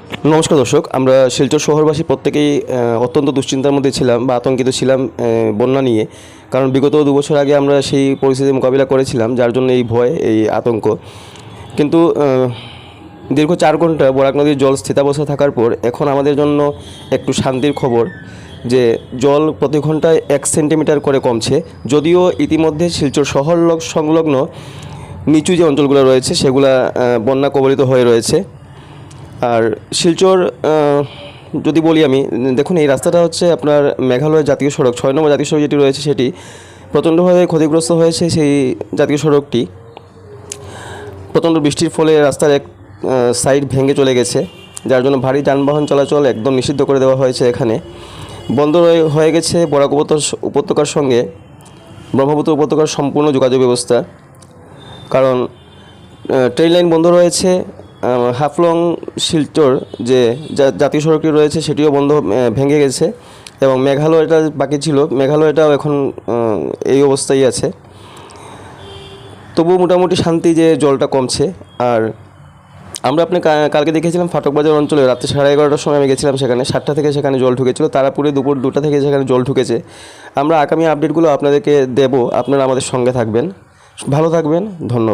নমস্কার দর্শক, আমরা শিলচর শহরবাসী প্রত্যেকেই অত্যন্ত দুশ্চিন্তার মধ্যে ছিলাম বা আতঙ্কিত ছিলাম বন্যা নিয়ে। কারণ বিগত 2 বছর আগে আমরা সেই পরিস্থিতি মোকাবিলা করেছিলাম, যার জন্য এই ভয়, এই আতঙ্ক। কিন্তু দীর্ঘ 4 ঘন্টা বরাক নদীর জল স্থিতাবস্থায় থাকার পর এখন আমাদের জন্য একটু শান্তির খবর যে জল প্রতি ঘন্টায় 1 সেন্টিমিটার করে কমছে। যদিও ইতিমধ্যে শিলচর শহর সংলগ্ন নিচু যে অঞ্চলগুলো রয়েছে সেগুলা বন্যা কবলিত হয়ে রয়েছে। আর শিলচর যদি বলি আমি, দেখুন এই রাস্তাটা হচ্ছে আপনার মেঘালয় জাতীয় সড়ক 6 নম্বর জাতীয় সড়ক যেটি রয়েছে সেটি প্রচণ্ডভাবে ক্ষতিগ্রস্ত হয়েছে। সেই জাতীয় সড়কটি প্রচণ্ড বৃষ্টির ফলে রাস্তার এক সাইড ভেঙে চলে গেছে, যার জন্য ভারী যানবাহন চলাচল একদম নিষিদ্ধ করে দেওয়া হয়েছে। এখানে বন্ধ হয়ে গেছে বরাক উপত্যকার সঙ্গে ব্রহ্মপুত্র উপত্যকার সম্পূর্ণ যোগাযোগ ব্যবস্থা। কারণ ট্রেন লাইন বন্ধ রয়েছে। হাফলং শিলচর যে জাতীয় সড়কটি রয়েছে সেটিও ভেঙে গেছে, এবং মেঘালয়টা বাকি ছিল, মেঘালয়টাও এখন এই অবস্থায় আছে। তবুও মোটামুটি শান্তি যে জলটা কমছে। আর আমরা কালকে দেখেছিলাম ফাটকবাজার অঞ্চলে রাত্রে 11:30টার সময় আমি গেছিলাম, সেখানে 7টা থেকে সেখানে জল ঢুকেছিল, তারাপুরে দুপুর 2টা থেকে সেখানে জল ঢুকেছে। আমরা আগামী আপডেটগুলো আপনাদেরকে দেব, আপনারা আমাদের সঙ্গে থাকবেন। ভালো থাকবেন, ধন্যবাদ।